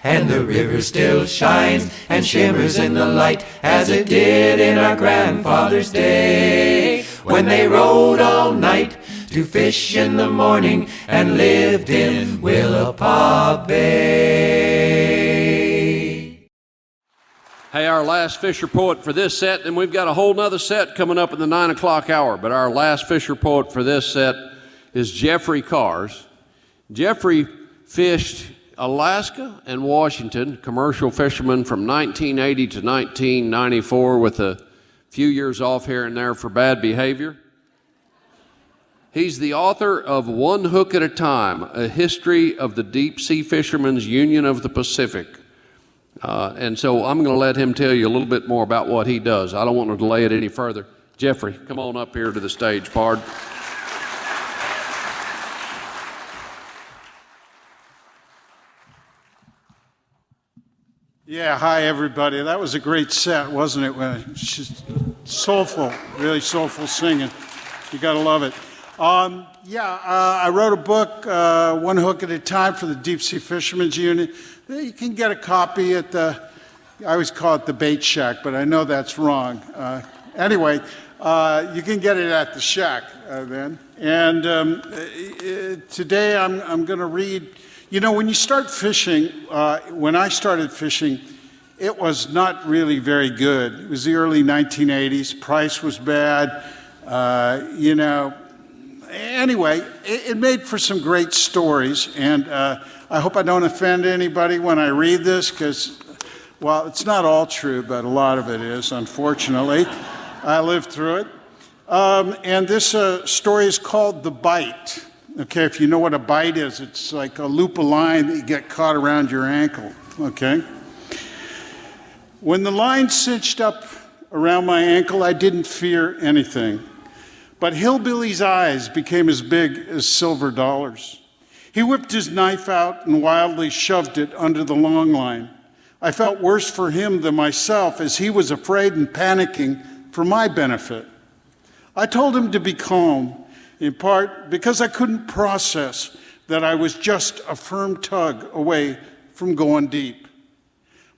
And the river still shines and shimmers in the light as it did in our grandfather's day, when they rode all night to fish in the morning and lived in Willapa Bay. Hey, our last Fisher Poet for this set, and we've got a whole nother set coming up in the 9 o'clock hour, but our last Fisher Poet for this set is Jeffrey Kahrs. Jeffrey fished Alaska and Washington, commercial fisherman from 1980 to 1994 with a few years off here and there for bad behavior. He's the author of One Hook at a Time, a history of the Deep Sea Fishermen's Union of the Pacific. And so I'm going to let him tell you a little bit more about what he does. I don't want to delay it any further. Jeffrey, come on up here to the stage, pard. Yeah, hi everybody. That was a great set, wasn't it? She's soulful, really soulful singing. You gotta love it. I wrote a book, One Hook at a Time, for the Deep Sea Fishermen's Union. You can get a copy at I always call it the Bait Shack, but I know that's wrong. Anyway, you can get it at the Shack then. And today I'm gonna read. You know, when you start fishing, when I started fishing, it was not really very good. It was the early 1980s. Price was bad. Anyway, it made for some great stories. And I hope I don't offend anybody when I read this, because, well, it's not all true, but a lot of it is, unfortunately. I lived through it. And this story is called The Bite. Okay, if you know what a bite is, it's like a loop of line that you get caught around your ankle, okay? When the line cinched up around my ankle, I didn't fear anything. But Hillbilly's eyes became as big as silver dollars. He whipped his knife out and wildly shoved it under the long line. I felt worse for him than myself, as he was afraid and panicking for my benefit. I told him to be calm, in part because I couldn't process that I was just a firm tug away from going deep.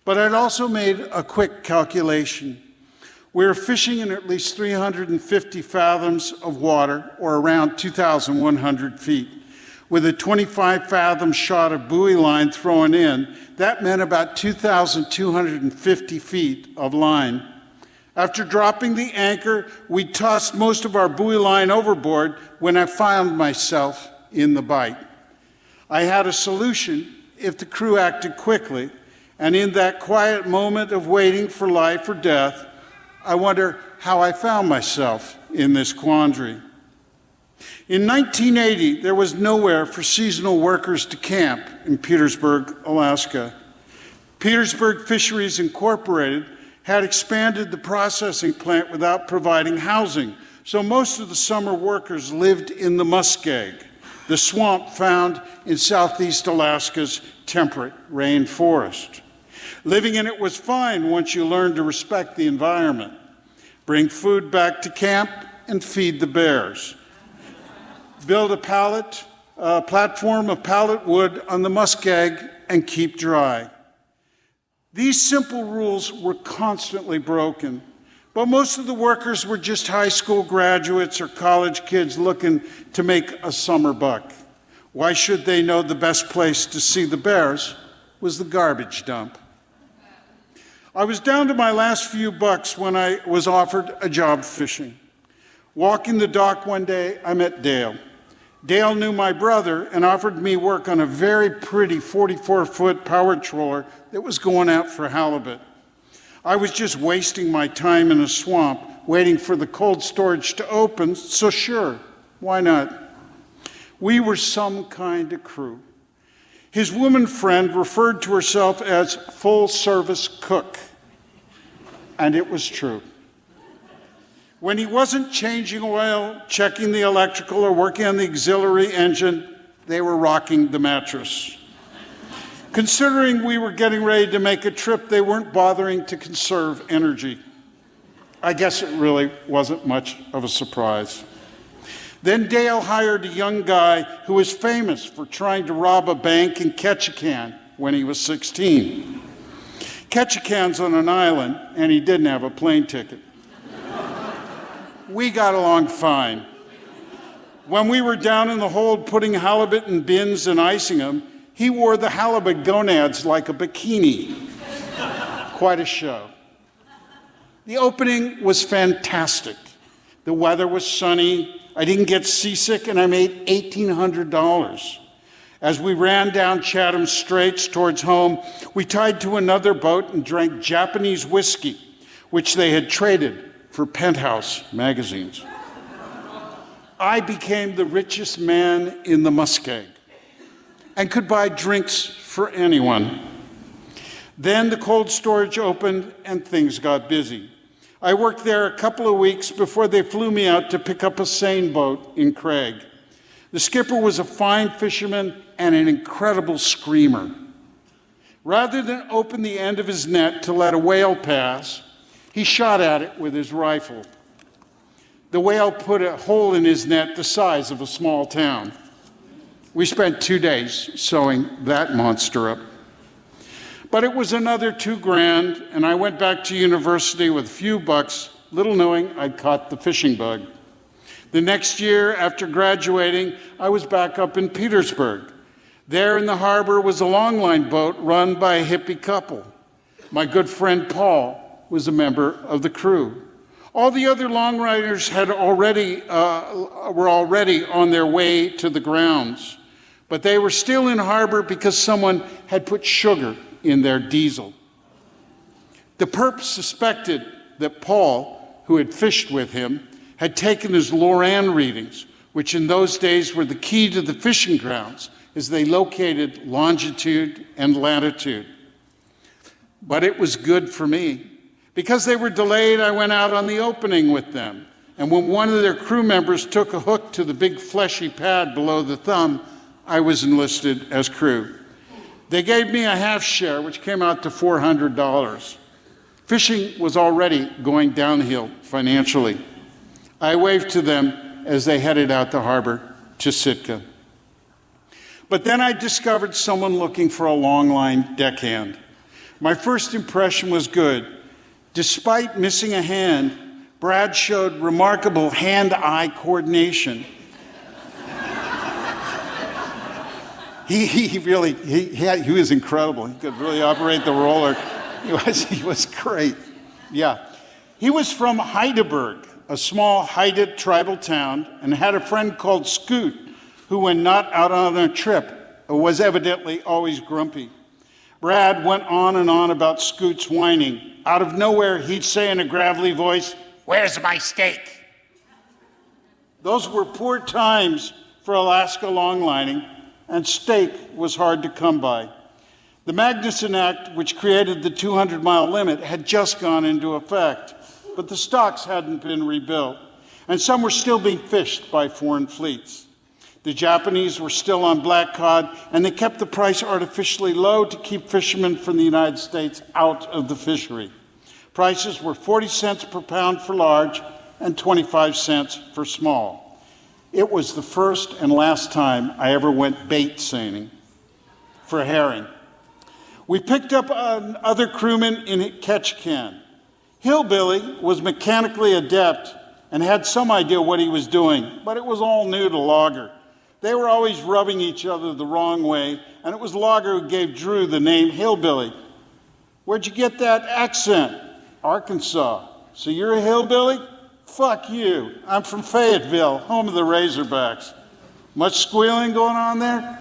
But I'd also made a quick calculation. We were fishing in at least 350 fathoms of water, or around 2,100 feet. With a 25-fathom shot of buoy line thrown in, that meant about 2,250 feet of line. After dropping the anchor, we tossed most of our buoy line overboard when I found myself in the bite. I had a solution if the crew acted quickly, and in that quiet moment of waiting for life or death, I wonder how I found myself in this quandary. In 1980, there was nowhere for seasonal workers to camp in Petersburg, Alaska. Petersburg Fisheries Incorporated had expanded the processing plant without providing housing, so most of the summer workers lived in the muskeg, the swamp found in southeast Alaska's temperate rainforest. Living in it was fine once you learned to respect the environment. Bring food back to camp and feed the bears. Build a platform of pallet wood on the muskeg and keep dry. These simple rules were constantly broken, but most of the workers were just high school graduates or college kids looking to make a summer buck. Why should they know the best place to see the bears was the garbage dump? I was down to my last few bucks when I was offered a job fishing. Walking the dock one day, I met Dale. Dale knew my brother and offered me work on a very pretty 44-foot power trawler that was going out for halibut. I was just wasting my time in a swamp, waiting for the cold storage to open, so sure, why not? We were some kind of crew. His woman friend referred to herself as full-service cook, and it was true. When he wasn't changing oil, checking the electrical, or working on the auxiliary engine, they were rocking the mattress. Considering we were getting ready to make a trip, they weren't bothering to conserve energy. I guess it really wasn't much of a surprise. Then Dale hired a young guy who was famous for trying to rob a bank and catch a can. when he was 16. Ketchikan's on an island, and he didn't have a plane ticket. We got along fine. When we were down in the hold putting halibut in bins and icing them, he wore the halibut gonads like a bikini. Quite a show. The opening was fantastic. The weather was sunny, I didn't get seasick, and I made $1,800. As we ran down Chatham Straits towards home, we tied to another boat and drank Japanese whiskey, which they had traded for Penthouse magazines. I became the richest man in the muskeg and could buy drinks for anyone. Then the cold storage opened and things got busy. I worked there a couple of weeks before they flew me out to pick up a seine boat in Craig. The skipper was a fine fisherman and an incredible screamer. Rather than open the end of his net to let a whale pass, he shot at it with his rifle. The whale put a hole in his net the size of a small town. We spent 2 days sewing that monster up. But it was another $2,000, and I went back to university with a few bucks, little knowing I'd caught the fishing bug. The next year, after graduating, I was back up in Petersburg. There in the harbor was a longline boat run by a hippie couple. My good friend Paul was a member of the crew. All the other longriders were already on their way to the grounds, but they were still in harbor because someone had put sugar in their diesel. The perp suspected that Paul, who had fished with him, had taken his Loran readings, which in those days were the key to the fishing grounds, as they located longitude and latitude. But it was good for me. Because they were delayed, I went out on the opening with them. And when one of their crew members took a hook to the big fleshy pad below the thumb, I was enlisted as crew. They gave me a half share, which came out to $400. Fishing was already going downhill financially. I waved to them as they headed out the harbor to Sitka. But then I discovered someone looking for a longline deckhand. My first impression was good. Despite missing a hand, Brad showed remarkable hand-eye coordination. He was incredible. He could really operate the roller. He was great. Yeah. He was from Heidelberg, a small Haida tribal town, and had a friend called Scoot, who, when not out on a trip, was evidently always grumpy. Brad went on and on about Scoot's whining. Out of nowhere, he'd say in a gravelly voice, "Where's my steak?" Those were poor times for Alaska longlining, and steak was hard to come by. The Magnuson Act, which created the 200-mile limit, had just gone into effect, but the stocks hadn't been rebuilt, and some were still being fished by foreign fleets. The Japanese were still on black cod, and they kept the price artificially low to keep fishermen from the United States out of the fishery. Prices were 40 cents per pound for large and 25 cents for small. It was the first and last time I ever went bait seining for herring. We picked up other crewmen in Ketchikan. Hillbilly was mechanically adept and had some idea what he was doing, but it was all new to Logger. They were always rubbing each other the wrong way, and it was Logger who gave Drew the name Hillbilly. "Where'd you get that accent?" "Arkansas." "So you're a hillbilly?" "Fuck you. I'm from Fayetteville, home of the Razorbacks." "Much squealing going on there?"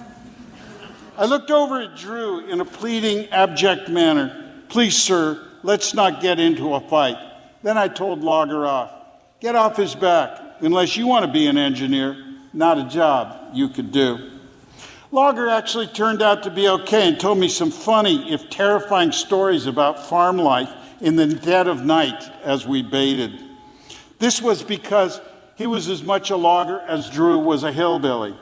I looked over at Drew in a pleading, abject manner. "Please, sir, let's not get into a fight." Then I told Logger off. "Get off his back, unless you want to be an engineer. Not a job you could do." Logger actually turned out to be okay and told me some funny, if terrifying, stories about farm life in the dead of night as we baited. This was because he was as much a logger as Drew was a hillbilly.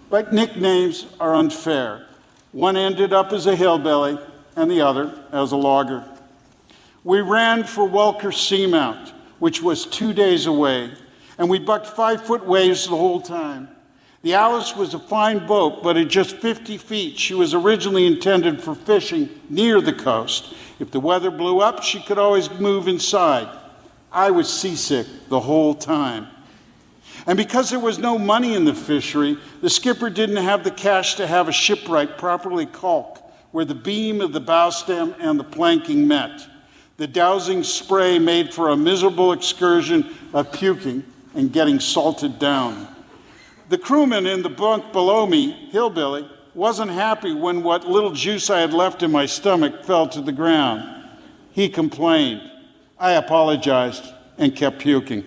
But nicknames are unfair. One ended up as a hillbilly and the other as a logger. We ran for Welker Seamount, which was 2 days away, and we bucked 5-foot waves the whole time. The Alice was a fine boat, but at just 50 feet, she was originally intended for fishing near the coast. If the weather blew up, she could always move inside. I was seasick the whole time. And because there was no money in the fishery, the skipper didn't have the cash to have a shipwright properly caulk where the beam of the bow stem and the planking met. The dousing spray made for a miserable excursion of puking and getting salted down. The crewman in the bunk below me, Hillbilly, wasn't happy when what little juice I had left in my stomach fell to the ground. He complained. I apologized and kept puking.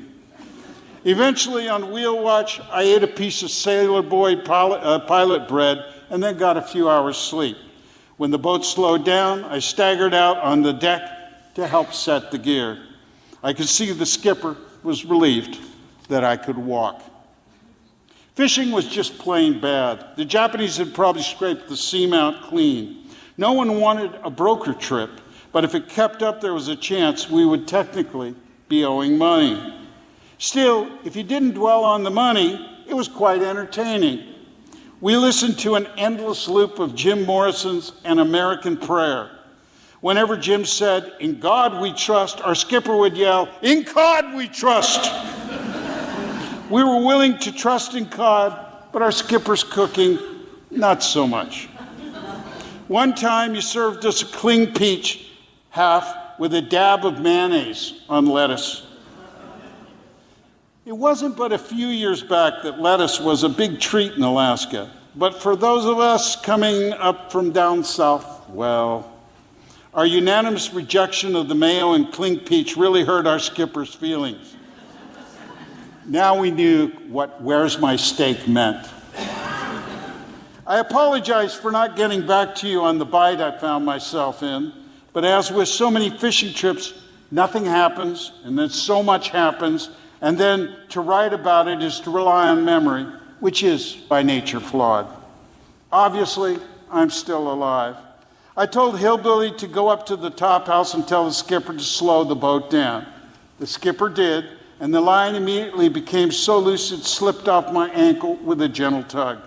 Eventually, on wheel watch, I ate a piece of Sailor Boy pilot bread and then got a few hours sleep. When the boat slowed down, I staggered out on the deck to help set the gear. I could see the skipper was relieved that I could walk. Fishing was just plain bad. The Japanese had probably scraped the seamount clean. No one wanted a broker trip, but if it kept up, there was a chance we would technically be owing money. Still, if you didn't dwell on the money, it was quite entertaining. We listened to an endless loop of Jim Morrison's An American Prayer. Whenever Jim said, "In God we trust," our skipper would yell, "In God we trust!" We were willing to trust in God, but our skipper's cooking, not so much. One time he served us a cling peach half with a dab of mayonnaise on lettuce. It wasn't but a few years back that lettuce was a big treat in Alaska, but for those of us coming up from down south, well, our unanimous rejection of the mayo and cling peach really hurt our skipper's feelings. Now we knew what "where's my steak" meant. I apologize for not getting back to you on the bite I found myself in, but as with so many fishing trips, nothing happens, and then so much happens, and then to write about it is to rely on memory, which is by nature flawed. Obviously, I'm still alive. I told Hillbilly to go up to the top house and tell the skipper to slow the boat down. The skipper did, and the line immediately became so loose it slipped off my ankle with a gentle tug.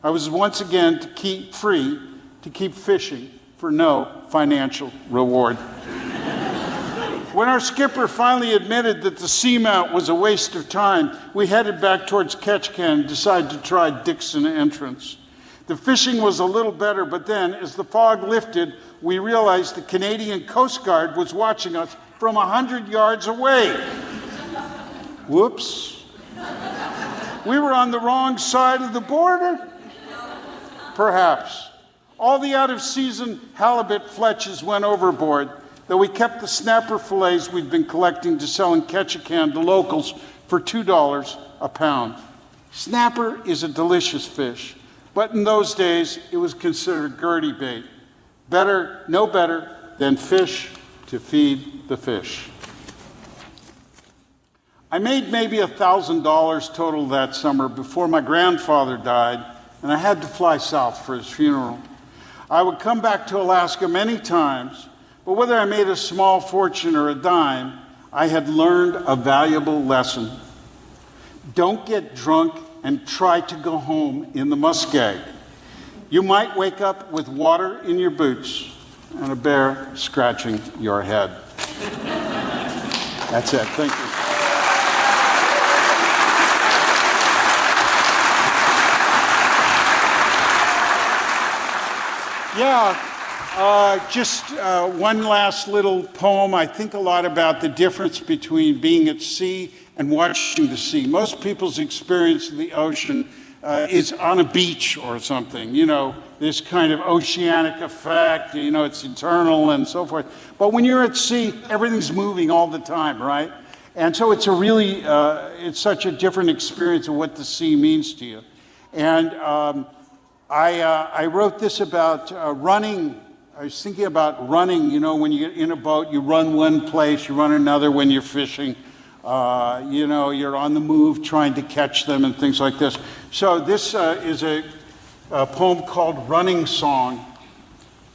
I was once again free to keep fishing for no financial reward. When our skipper finally admitted that the seamount was a waste of time, we headed back towards Ketchikan and decided to try Dixon Entrance. The fishing was a little better, but then, as the fog lifted, we realized the Canadian Coast Guard was watching us from 100 yards away. Whoops. We were on the wrong side of the border? Perhaps. All the out-of-season halibut fletches went overboard, though we kept the snapper fillets we'd been collecting to sell in Ketchikan to locals for $2 a pound. Snapper is a delicious fish, but in those days it was considered gertie bait. No better than fish to feed the fish. I made maybe $1,000 total that summer before my grandfather died, and I had to fly south for his funeral. I would come back to Alaska many times, but whether I made a small fortune or a dime, I had learned a valuable lesson. Don't get drunk and try to go home in the muskeg. You might wake up with water in your boots and a bear scratching your head. That's it. Thank you. Just one last little poem. I think a lot about the difference between being at sea and watching the sea. Most people's experience of the ocean is on a beach or something, this kind of oceanic effect, it's eternal and so forth. But when you're at sea, everything's moving all the time, right? And so it's it's such a different experience of what the sea means to you. And I wrote this about running. I was thinking about running, when you get in a boat, you run one place, you run another when you're fishing. You're on the move trying to catch them and things like this. So this is a poem called Running Song.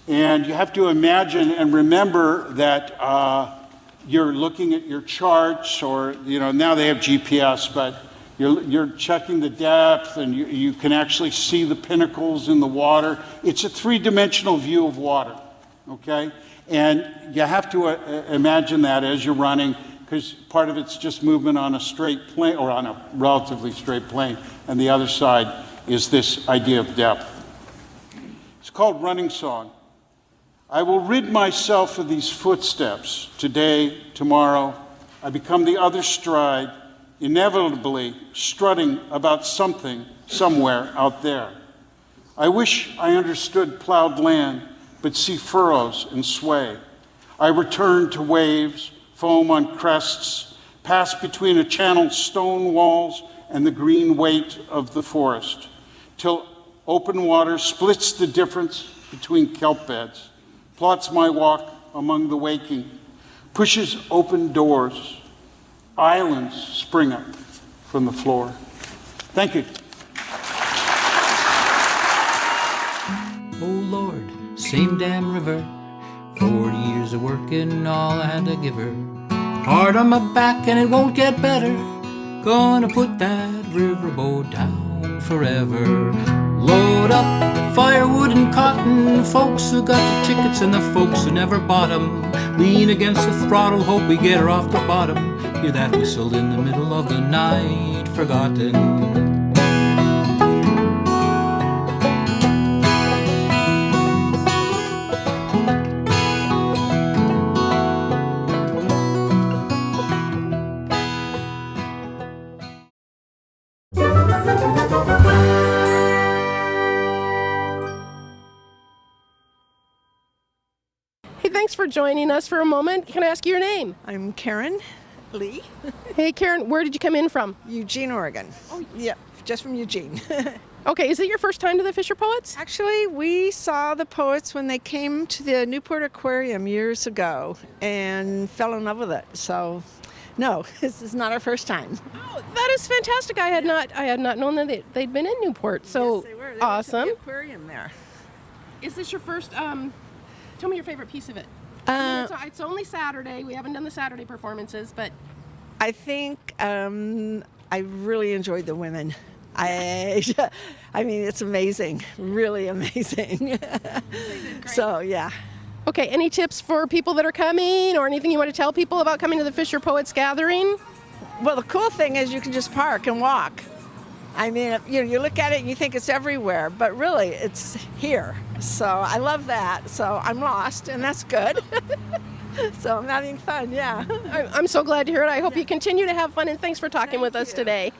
And you have to imagine and remember that you're looking at your charts or, now they have GPS, but You're checking the depth, and you can actually see the pinnacles in the water. It's a three-dimensional view of water, okay? And you have to imagine that as you're running, because part of it's just movement on a straight plane, or on a relatively straight plane, and the other side is this idea of depth. It's called Running Song. I will rid myself of these footsteps. Today, tomorrow, I become the other stride, inevitably strutting about something somewhere out there. I wish I understood plowed land, but see furrows and sway. I return to waves, foam on crests, pass between a channel's stone walls and the green weight of the forest, till open water splits the difference between kelp beds, plots my walk among the waking, pushes open doors. Islands spring up from the floor. Thank you. Oh Lord, same damn river, 40 years of working, all I had to give her. Hard on my back and it won't get better, gonna put that riverboat down forever. Load up firewood and cotton, folks who got the tickets and the folks who never bought 'em. Lean against the throttle, hope we get her off the bottom. Hear that whistle in the middle of the night, forgotten. Hey, thanks for joining us for a moment. Can I ask you your name? I'm Karen Lee, Hey, Karen, where did you come in from? Eugene, Oregon. Oh, yeah, just from Eugene. Okay, is it your first time to the Fisher Poets? Actually, we saw the poets when they came to the Newport Aquarium years ago and fell in love with it. So, no, this is not our first time. Oh, that is fantastic. I had not known that they'd been in Newport. So Yes, they were. They awesome. went to the aquarium there. Is this your first? Tell me your favorite piece of it. It's only Saturday. We haven't done the Saturday performances, but I think I really enjoyed the women. I mean, it's amazing, really amazing. So, yeah. okay. Any tips for people that are coming, or anything you want to tell people about coming to the Fisher Poets Gathering? Well, the cool thing is you can just park and walk. I mean, you look at it and you think it's everywhere, but really it's here. So I love that. So I'm lost, and that's good. So I'm having fun, yeah. I'm so glad to hear it. I hope you continue to have fun, and thanks for talking with us today.